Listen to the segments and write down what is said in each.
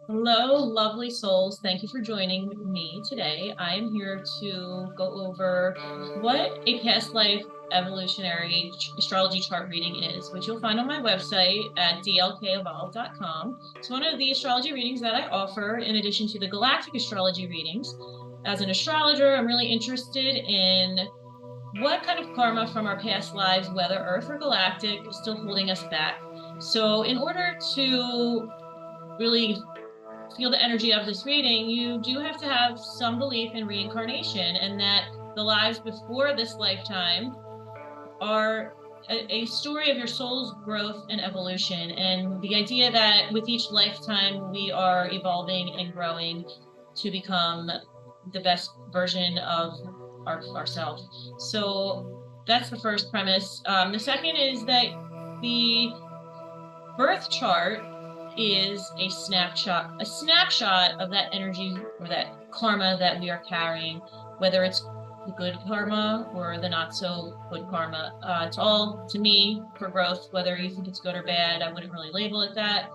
Hello, lovely souls. Thank you for joining me today. I am here to go over what a past life evolutionary astrology chart reading is, which you'll find on my website at dlkevolve.com. It's one of the astrology readings that I offer in addition to the galactic astrology readings. As an astrologer, I'm really interested in what kind of karma from our past lives, whether Earth or galactic, is still holding us back. So, in order to really feel the energy of this reading, you do have to have some belief in reincarnation and that the lives before this lifetime are a story of your soul's growth and evolution. And the idea that with each lifetime, we are evolving and growing to become the best version of ourselves. So that's the first premise. The second is that the birth chart is a snapshot of that energy or that karma that we are carrying, whether it's the good karma or the not so good karma. It's all, to me, for growth, whether you think it's good or bad. I wouldn't really label it that.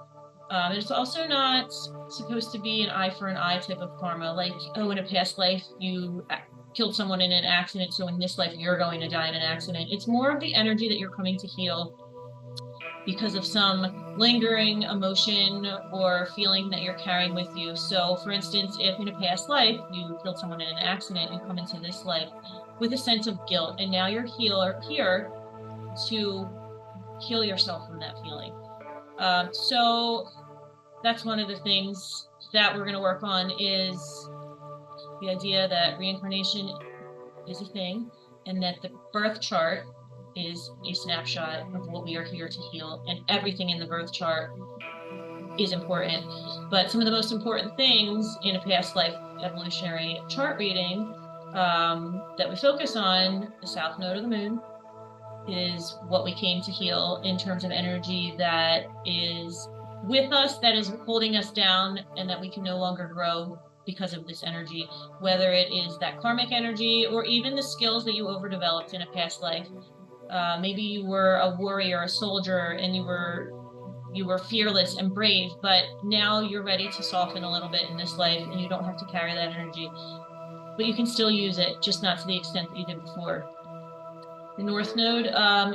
It's also not supposed to be an eye for an eye type of karma, like, oh, in a past life you killed someone in an accident, so in this life you're going to die in an accident. It's more of the energy that you're coming to heal because of some lingering emotion or feeling that you're carrying with you. So, for instance, if in a past life you killed someone in an accident, you come into this life with a sense of guilt, and now you're here to heal yourself from that feeling. So that's one of the things that we're going to work on, is the idea that reincarnation is a thing and that the birth chart is a snapshot of what we are here to heal, and everything in the birth chart is important. But some of the most important things in a past life evolutionary chart reading that we focus on, the south node of the moon, is what we came to heal in terms of energy that is with us, that is holding us down, and that we can no longer grow because of this energy, whether it is that karmic energy or even the skills that you overdeveloped in a past life. Maybe you were a warrior, a soldier, and you were fearless and brave, but now you're ready to soften a little bit in this life, and you don't have to carry that energy. But you can still use it, just not to the extent that you did before. The North Node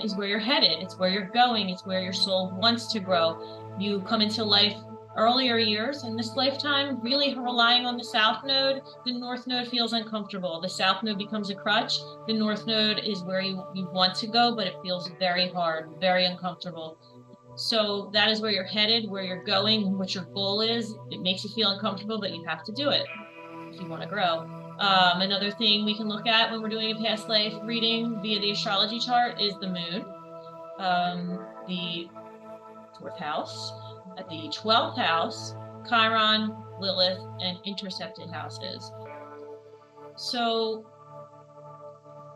is where you're headed. It's where you're going. It's where your soul wants to grow. You come into life earlier years in this lifetime, really relying on the South Node. The North Node feels uncomfortable. The South Node becomes a crutch. The North Node is where you want to go, but it feels very hard, very uncomfortable. So that is where you're headed, where you're going, what your goal is. It makes you feel uncomfortable, but you have to do it if you want to grow. Another thing we can look at when we're doing a past life reading via the astrology chart is the moon, the fourth house, the 12th house, Chiron, Lilith, and intercepted houses. So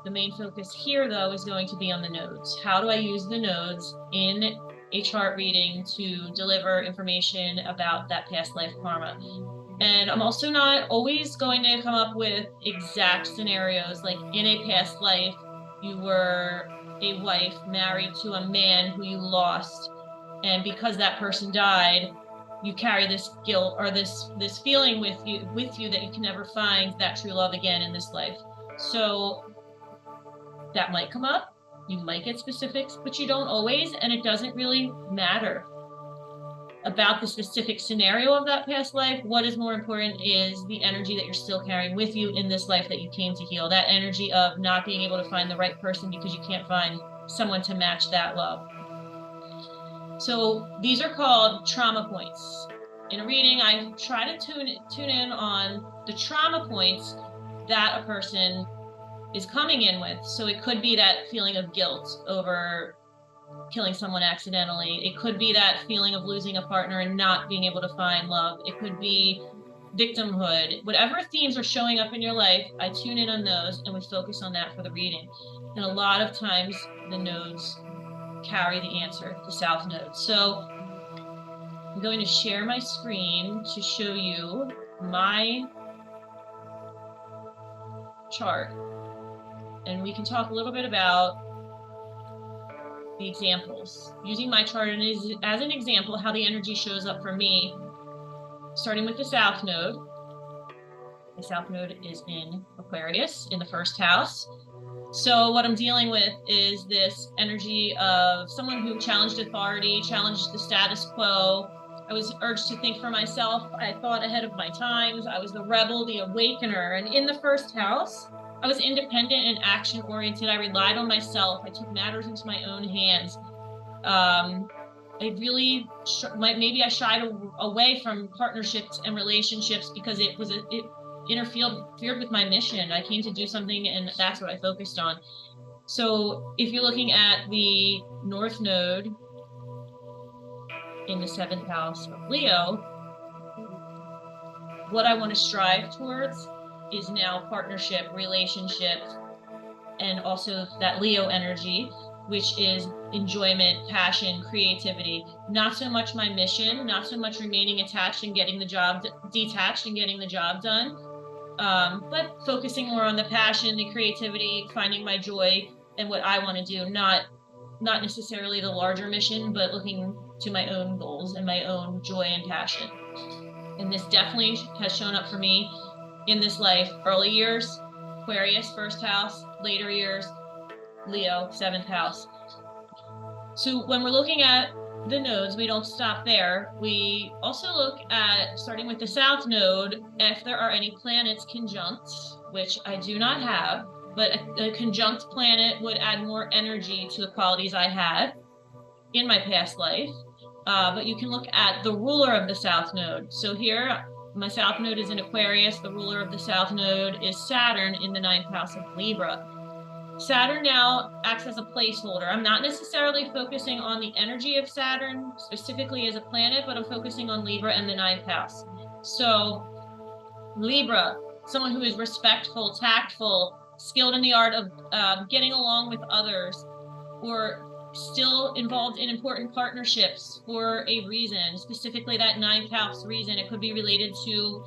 the main focus here, though, is going to be on the nodes. How do I use the nodes in a chart reading to deliver information about that past life karma? And I'm also not always going to come up with exact scenarios, like in a past life, you were a wife married to a man who you lost, and because that person died, you carry this guilt or this feeling with you that you can never find that true love again in this life. So that might come up. You might get specifics, but you don't always, and it doesn't really matter about the specific scenario of that past life. What is more important is the energy that you're still carrying with you in this life that you came to heal, that energy of not being able to find the right person because you can't find someone to match that love. So these are called trauma points. In a reading, I try to tune in on the trauma points that a person is coming in with. So it could be that feeling of guilt over killing someone accidentally. It could be that feeling of losing a partner and not being able to find love. It could be victimhood. Whatever themes are showing up in your life, I tune in on those and we focus on that for the reading. And a lot of times the nodes carry the answer, the South Node. So I'm going to share my screen to show you my chart. And we can talk a little bit about the examples, using my chart as an example how the energy shows up for me starting with the South Node. The South Node is in Aquarius in the first house. So what I'm dealing with is this energy of someone who challenged authority, challenged the status quo. I was urged to think for myself. I thought ahead of my times. I was the rebel, the awakener. And in the first house, I was independent and action oriented. I relied on myself. I took matters into my own hands. I really, maybe I shied away from partnerships and relationships because it interfered with my mission. I came to do something, and that's what I focused on. So if you're looking at the North Node in the 7th house of Leo, what I want to strive towards is now partnership, relationship, and also that Leo energy, which is enjoyment, passion, creativity. Not so much my mission, not so much remaining attached and getting the job detached and getting the job done, but focusing more on the passion, the creativity, finding my joy and what I want to do, not necessarily the larger mission, but looking to my own goals and my own joy and passion. And this definitely has shown up for me in this life. Early years, Aquarius, 1st house, later years, Leo, 7th house. So when we're looking at the nodes, we don't stop there. We also look at, starting with the South Node, if there are any planets conjunct, which I do not have, but a conjunct planet would add more energy to the qualities I had in my past life. But you can look at the ruler of the South Node. So here, my South Node is in Aquarius. The ruler of the South Node is Saturn in the 9th house of Libra. Saturn now acts as a placeholder. I'm not necessarily focusing on the energy of Saturn specifically as a planet, but I'm focusing on Libra and the 9th house. So Libra, someone who is respectful, tactful, skilled in the art of getting along with others, or still involved in important partnerships for a reason, specifically that 9th house reason. It could be related to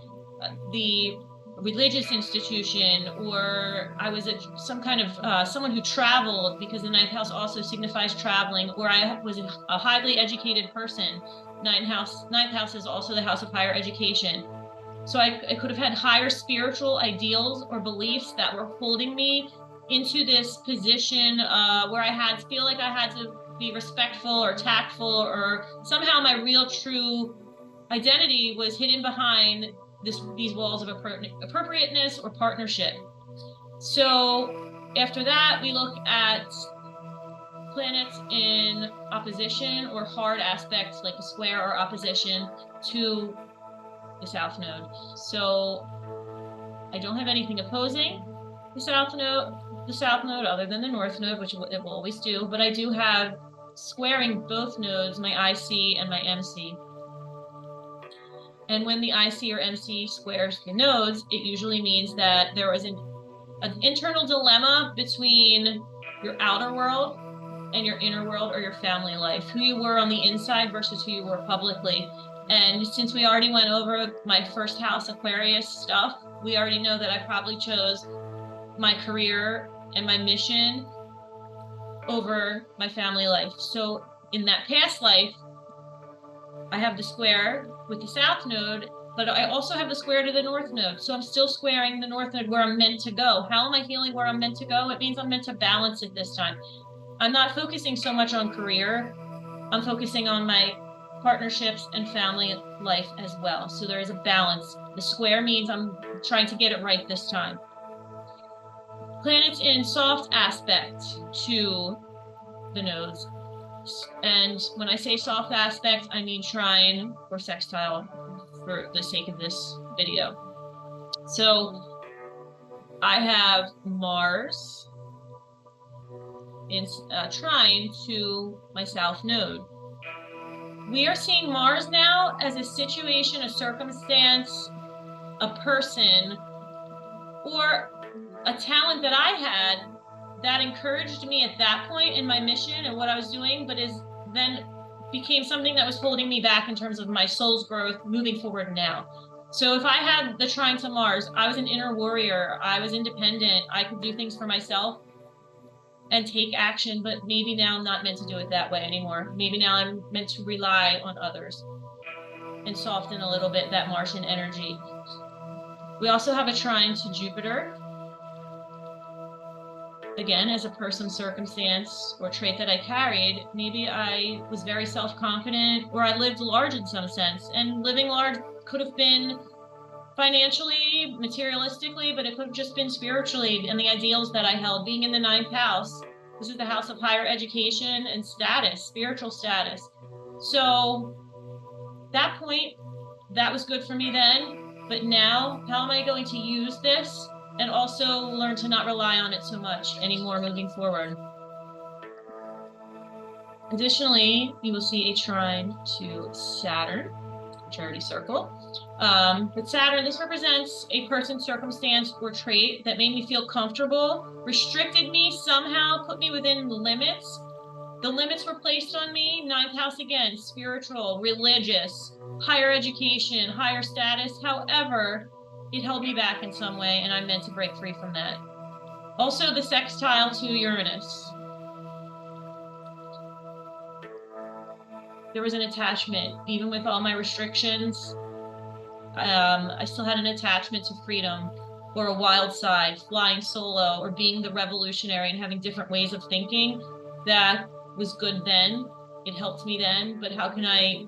the religious institution, or I was some kind of someone who traveled, because the 9th house also signifies traveling, or I was a highly educated person. 9th house is also the house of higher education. So I could have had higher spiritual ideals or beliefs that were holding me into this position where I had to feel like I had to be respectful or tactful, or somehow my real true identity was hidden behind these walls of appropriateness or partnership. So after that, we look at planets in opposition or hard aspects, like a square or opposition to the South Node. So I don't have anything opposing the South Node other than the North Node, which it will always do, but I do have squaring both nodes, my IC and my MC. And when the IC or MC squares the nodes, it usually means that there was an internal dilemma between your outer world and your inner world, or your family life, who you were on the inside versus who you were publicly. And since we already went over my 1st house Aquarius stuff, we already know that I probably chose my career and my mission over my family life. So in that past life, I have the square with the South Node, but I also have the square to the North Node. So I'm still squaring the North Node where I'm meant to go. How am I feeling where I'm meant to go? It means I'm meant to balance it this time. I'm not focusing so much on career. I'm focusing on my partnerships and family life as well. So there is a balance. The square means I'm trying to get it right this time. Planets in soft aspect to the nodes. And when I say soft aspect, I mean trine or sextile for the sake of this video. So I have Mars in trine to my South Node. We are seeing Mars now as a situation, a circumstance, a person, or a talent that I had that encouraged me at that point in my mission and what I was doing, but then became something that was holding me back in terms of my soul's growth moving forward now. So if I had the trine to Mars, I was an inner warrior, I was independent, I could do things for myself and take action, but maybe now I'm not meant to do it that way anymore. Maybe now I'm meant to rely on others. and soften a little bit that Martian energy. We also have a trine to Jupiter. Again, as a person, circumstance, or trait that I carried, maybe I was very self-confident, or I lived large in some sense. And living large could have been financially, materialistically, but it could have just been spiritually, and the ideals that I held. Being in the ninth house, this is the house of higher education and status, spiritual status. So that point, that was good for me then. But now, how am I going to use this and also learn to not rely on it so much anymore moving forward? Additionally, you will see a trine to Saturn, which I already circled. But Saturn, this represents a person, circumstance, or trait that made me feel comfortable, restricted me somehow, put me within limits. The limits were placed on me. Ninth house again, spiritual, religious, higher education, higher status. However, it held me back in some way, and I'm meant to break free from that. Also, the sextile to Uranus. There was an attachment, even with all my restrictions. I still had an attachment to freedom, or a wild side, flying solo, or being the revolutionary and having different ways of thinking. That was good then. It helped me then, but how can I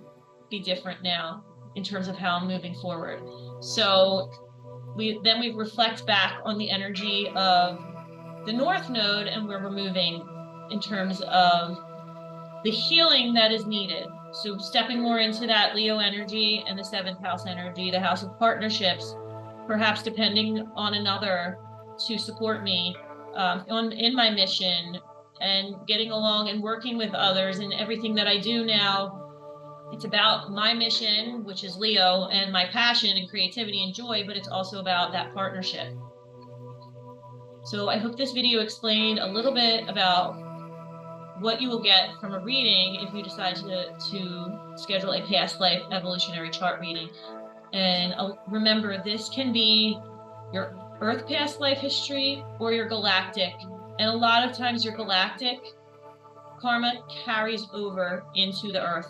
be different now in terms of how I'm moving forward? So we reflect back on the energy of the North Node and where we're moving in terms of the healing that is needed. So stepping more into that Leo energy and the seventh house energy, the house of partnerships, perhaps depending on another to support me in my mission, and getting along and working with others. And everything that I do now, it's about my mission, which is Leo, and my passion and creativity and joy, but it's also about that partnership. So I hope this video explained a little bit about what you will get from a reading if you decide to schedule a past life evolutionary chart reading. And remember, this can be your Earth past life history or your galactic. And a lot of times your galactic karma carries over into the Earth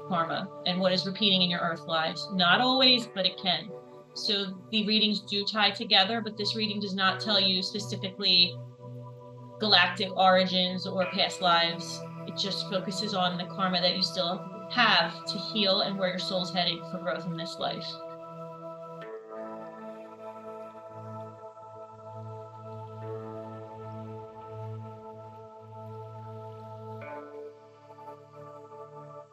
karma and what is repeating in your Earth lives. Not always, but it can. So the readings do tie together, but this reading does not tell you specifically galactic origins or past lives. It just focuses on the karma that you still have to heal and where your soul's heading for growth in this life.